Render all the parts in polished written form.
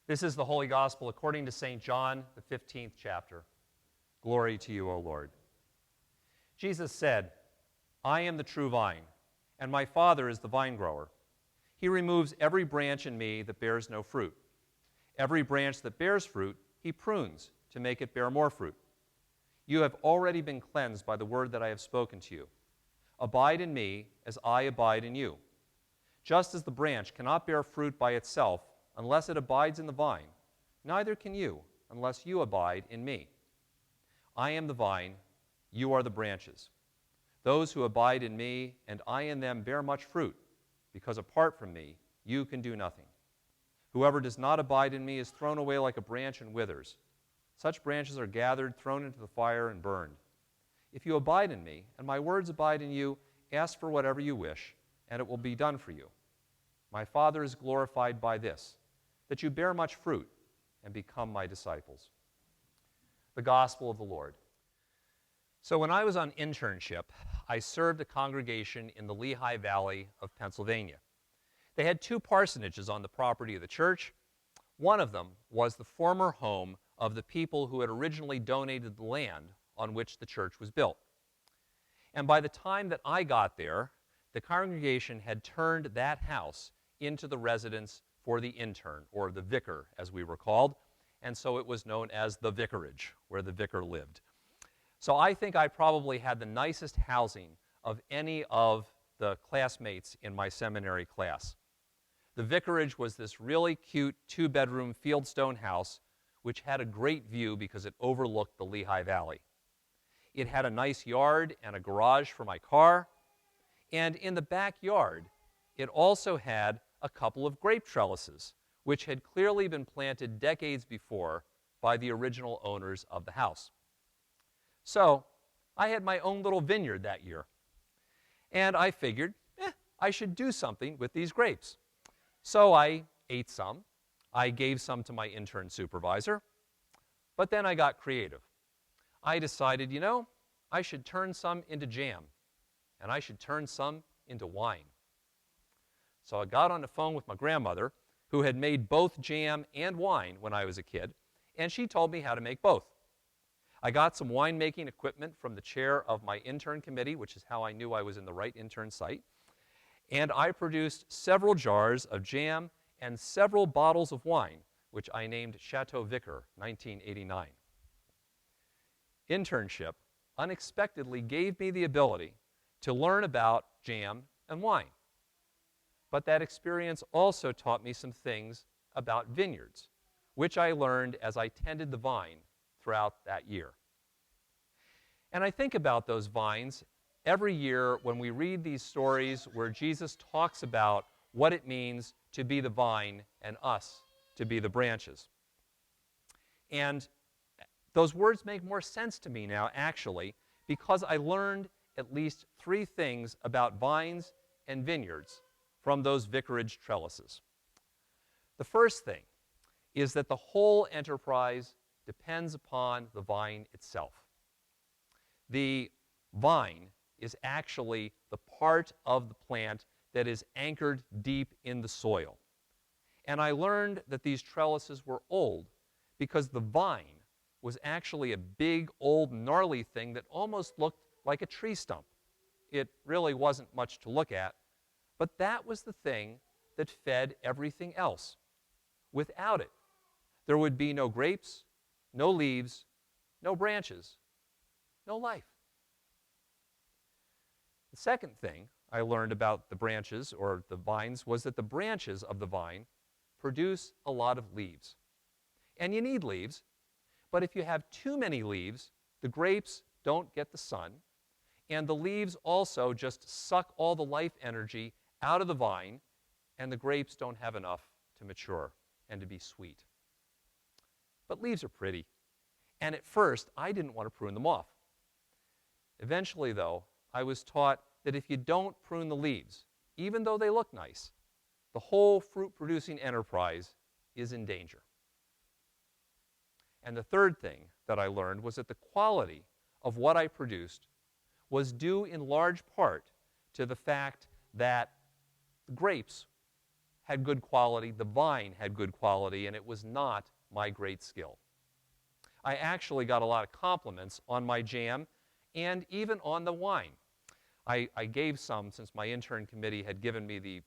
This is the Holy Gospel according to St. John, the 15th chapter. Glory to you, O Lord. Jesus said, I am the true vine, and my Father is the vine grower. He removes every branch in me that bears no fruit. Every branch that bears fruit, he prunes to make it bear more fruit. You have already been cleansed by the word that I have spoken to you. Abide in me as I abide in you. Just as the branch cannot bear fruit by itself unless it abides in the vine, neither can you unless you abide in me. I am the vine, you are the branches. Those who abide in me and I in them bear much fruit, because apart from me you can do nothing. Whoever does not abide in me is thrown away like a branch and withers. Such branches are gathered, thrown into the fire, and burned. If you abide in me, and my words abide in you, ask for whatever you wish, and it will be done for you. My Father is glorified by this, that you bear much fruit and become my disciples. The Gospel of the Lord. So when I was on internship, I served a congregation in the Lehigh Valley of Pennsylvania. They had two parsonages on the property of the church. One of them was the former home of the people who had originally donated the land on which the church was built. And by the time that I got there, the congregation had turned that house into the residence for the intern, or the vicar, as we were called, and so it was known as the vicarage, where the vicar lived. So I think I probably had the nicest housing of any of the classmates in my seminary class. The vicarage was this really cute two-bedroom fieldstone house which had a great view because it overlooked the Lehigh Valley. It had a nice yard and a garage for my car, and in the backyard it also had a couple of grape trellises, which had clearly been planted decades before by the original owners of the house. So I had my own little vineyard that year, and I figured, I should do something with these grapes. So I ate some, I gave some to my intern supervisor, but then I got creative. I decided, I should turn some into jam, and I should turn some into wine. So I got on the phone with my grandmother, who had made both jam and wine when I was a kid, and she told me how to make both. I got some winemaking equipment from the chair of my intern committee, which is how I knew I was in the right intern site, and I produced several jars of jam and several bottles of wine, which I named Chateau Vicar 1989. Internship unexpectedly gave me the ability to learn about jam and wine. But that experience also taught me some things about vineyards, which I learned as I tended the vine throughout that year. And I think about those vines every year when we read these stories where Jesus talks about what it means to be the vine and us to be the branches. And those words make more sense to me now, actually, because I learned at least three things about vines and vineyards from those vicarage trellises. The first thing is that the whole enterprise depends upon the vine itself. The vine is actually the part of the plant that is anchored deep in the soil. And I learned that these trellises were old because the vine was actually a big, old, gnarly thing that almost looked like a tree stump. It really wasn't much to look at, but that was the thing that fed everything else. Without it, there would be no grapes, no leaves, no branches, no life. The second thing I learned about the branches, or the vines, was that the branches of the vine produce a lot of leaves. And you need leaves, but if you have too many leaves, the grapes don't get the sun, and the leaves also just suck all the life energy out of the vine, and the grapes don't have enough to mature and to be sweet. But leaves are pretty, and at first I didn't want to prune them off. Eventually, though, I was taught that if you don't prune the leaves, even though they look nice, the whole fruit-producing enterprise is in danger. And the third thing that I learned was that the quality of what I produced was due in large part to the fact that the grapes had good quality, the vine had good quality, and it was not my great skill. I actually got a lot of compliments on my jam and even on the wine. I gave some, since my intern committee had given me the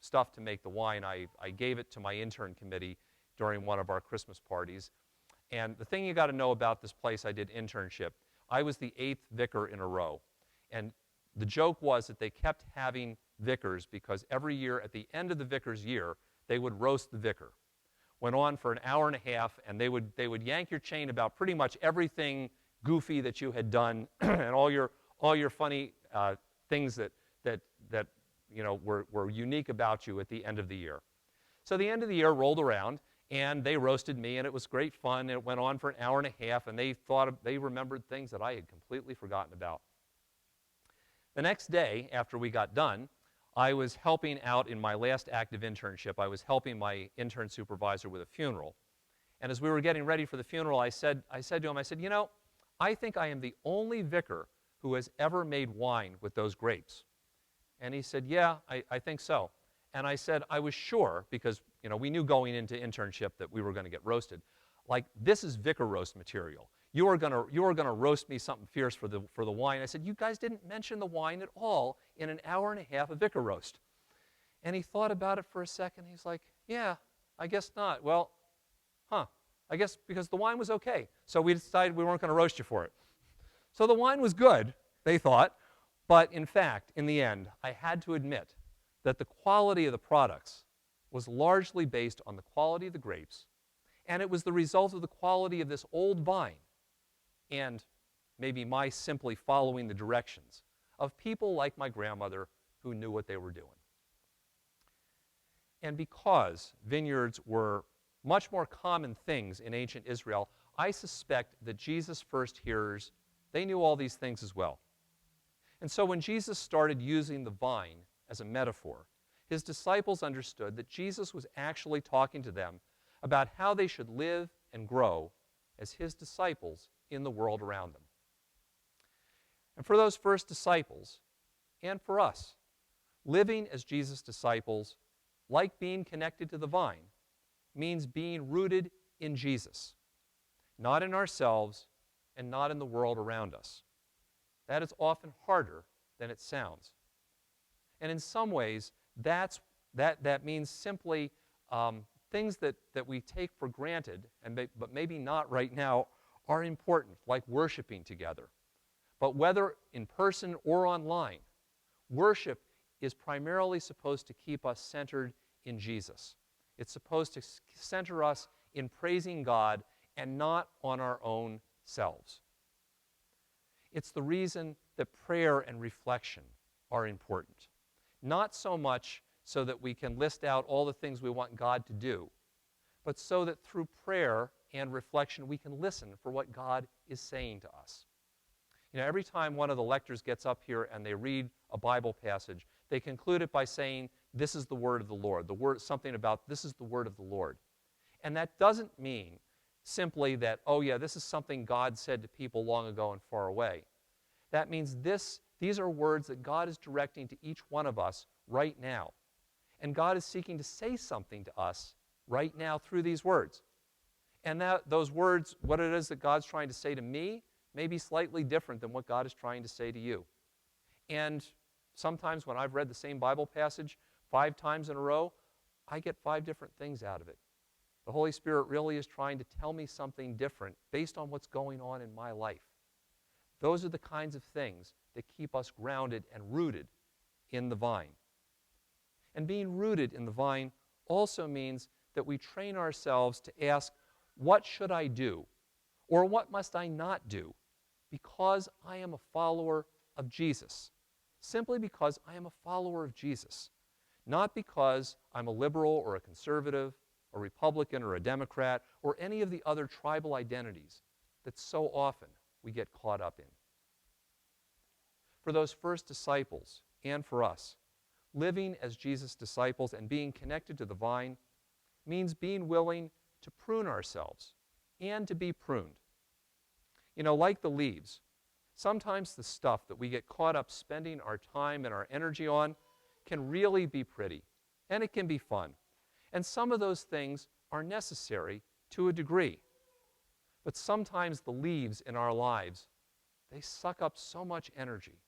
stuff to make the wine, I gave it to my intern committee during one of our Christmas parties. And the thing you got to know about this place I did internship, I was the 8th vicar in a row. And the joke was that they kept having vicars because every year at the end of the vicar's year, they would roast the vicar. Went on for an hour and a half, and they would yank your chain about pretty much everything goofy that you had done and all your funny things that you know were unique about you at the end of the year. So the end of the year rolled around, and they roasted me, and it was great fun. It went on for an hour and a half, and they remembered things that I had completely forgotten about. The next day, after we got done, I was helping out in my last active internship. I was helping my intern supervisor with a funeral. And as we were getting ready for the funeral, I said to him, I said, you know, I think I am the only vicar who has ever made wine with those grapes. And he said, yeah, I think so. And I said, I was sure, because you know, we knew going into internship that we were going to get roasted. Like, this is vicar roast material. You are gonna roast me something fierce for the wine. I said, you guys didn't mention the wine at all in an hour and a half of vicar roast. And he thought about it for a second. He's like, yeah, I guess not. Well, I guess because the wine was okay. So we decided we weren't going to roast you for it. So the wine was good, they thought. But in fact, in the end, I had to admit that the quality of the products was largely based on the quality of the grapes, and it was the result of the quality of this old vine and maybe my simply following the directions of people like my grandmother who knew what they were doing. And because vineyards were much more common things in ancient Israel, I suspect that Jesus' first hearers, they knew all these things as well. And so when Jesus started using the vine as a metaphor, his disciples understood that Jesus was actually talking to them about how they should live and grow as his disciples in the world around them. And for those first disciples, and for us, living as Jesus' disciples, like being connected to the vine, means being rooted in Jesus, not in ourselves and not in the world around us. That is often harder than it sounds. And in some ways, that means simply things that we take for granted, but maybe not right now, are important, like worshiping together. But whether in person or online, worship is primarily supposed to keep us centered in Jesus. It's supposed to center us in praising God and not on our own selves. It's the reason that prayer and reflection are important. Not so much so that we can list out all the things we want God to do, but so that through prayer and reflection we can listen for what God is saying to us. You know, every time one of the lectors gets up here and they read a Bible passage, they conclude it by saying, this is the word of the Lord. Something about this is the word of the Lord. And that doesn't mean simply that, oh yeah, this is something God said to people long ago and far away. That means these are words that God is directing to each one of us right now. And God is seeking to say something to us right now through these words. And those words, what it is that God's trying to say to me, may be slightly different than what God is trying to say to you. And sometimes when I've read the same Bible passage 5 times in a row, I get 5 different things out of it. The Holy Spirit really is trying to tell me something different based on what's going on in my life. Those are the kinds of things that keep us grounded and rooted in the vine. And being rooted in the vine also means that we train ourselves to ask, what should I do? Or what must I not do? Because I am a follower of Jesus. Simply because I am a follower of Jesus. Not because I'm a liberal or a conservative, a Republican or a Democrat, or any of the other tribal identities that so often we get caught up in. For those first disciples, and for us, living as Jesus' disciples and being connected to the vine means being willing to prune ourselves and to be pruned. You know, like the leaves, sometimes the stuff that we get caught up spending our time and our energy on can really be pretty, and it can be fun. And some of those things are necessary to a degree. But sometimes the leaves in our lives, they suck up so much energy,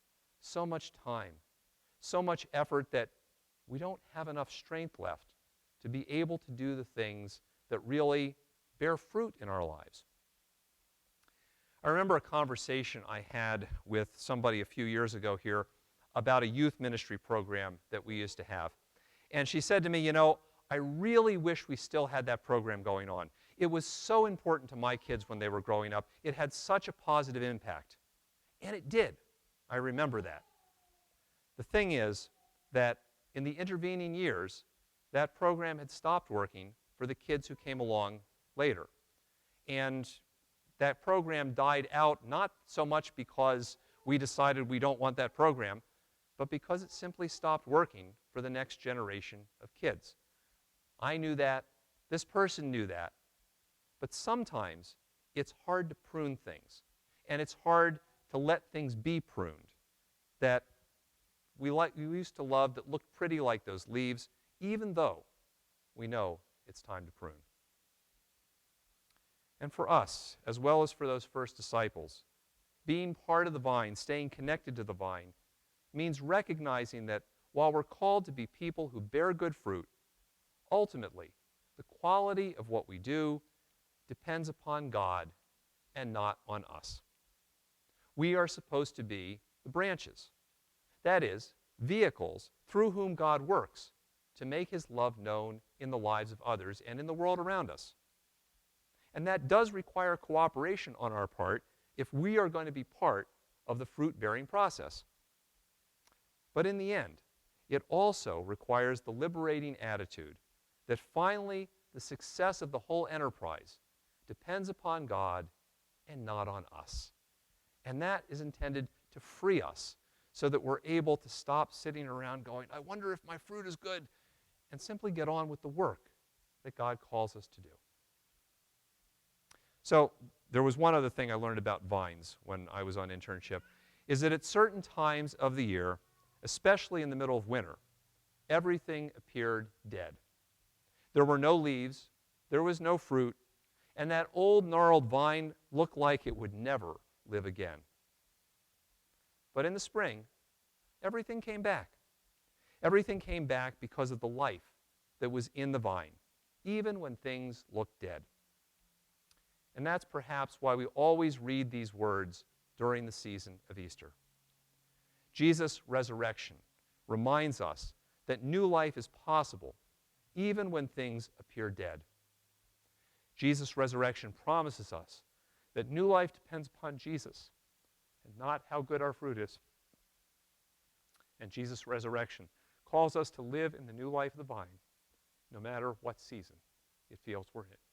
so much time, so much effort that we don't have enough strength left to be able to do the things that really bear fruit in our lives. I remember a conversation I had with somebody a few years ago here about a youth ministry program that we used to have. And she said to me, you know, I really wish we still had that program going on. It was so important to my kids when they were growing up. It had such a positive impact. And it did. I remember that. The thing is that in the intervening years, that program had stopped working for the kids who came along later. And that program died out not so much because we decided we don't want that program, but because it simply stopped working for the next generation of kids. I knew that. This person knew that. But sometimes it's hard to prune things. And it's hard to let things be pruned that we used to love, that looked pretty like those leaves, even though we know it's time to prune. And for us, as well as for those first disciples, being part of the vine, staying connected to the vine, means recognizing that while we're called to be people who bear good fruit, ultimately, the quality of what we do depends upon God and not on us. We are supposed to be the branches. That is, vehicles through whom God works to make his love known in the lives of others and in the world around us. And that does require cooperation on our part if we are going to be part of the fruit-bearing process. But in the end, it also requires the liberating attitude that finally the success of the whole enterprise depends upon God and not on us. And that is intended to free us so that we're able to stop sitting around going, I wonder if my fruit is good, and simply get on with the work that God calls us to do. So there was one other thing I learned about vines when I was on internship, is that at certain times of the year, especially in the middle of winter, everything appeared dead. There were no leaves, there was no fruit, and that old gnarled vine looked like it would never live again. But in the spring, everything came back. Everything came back because of the life that was in the vine, even when things looked dead. And that's perhaps why we always read these words during the season of Easter. Jesus' resurrection reminds us that new life is possible even when things appear dead. Jesus' resurrection promises us that new life depends upon Jesus and not how good our fruit is. And Jesus' resurrection calls us to live in the new life of the vine, no matter what season it feels we're in.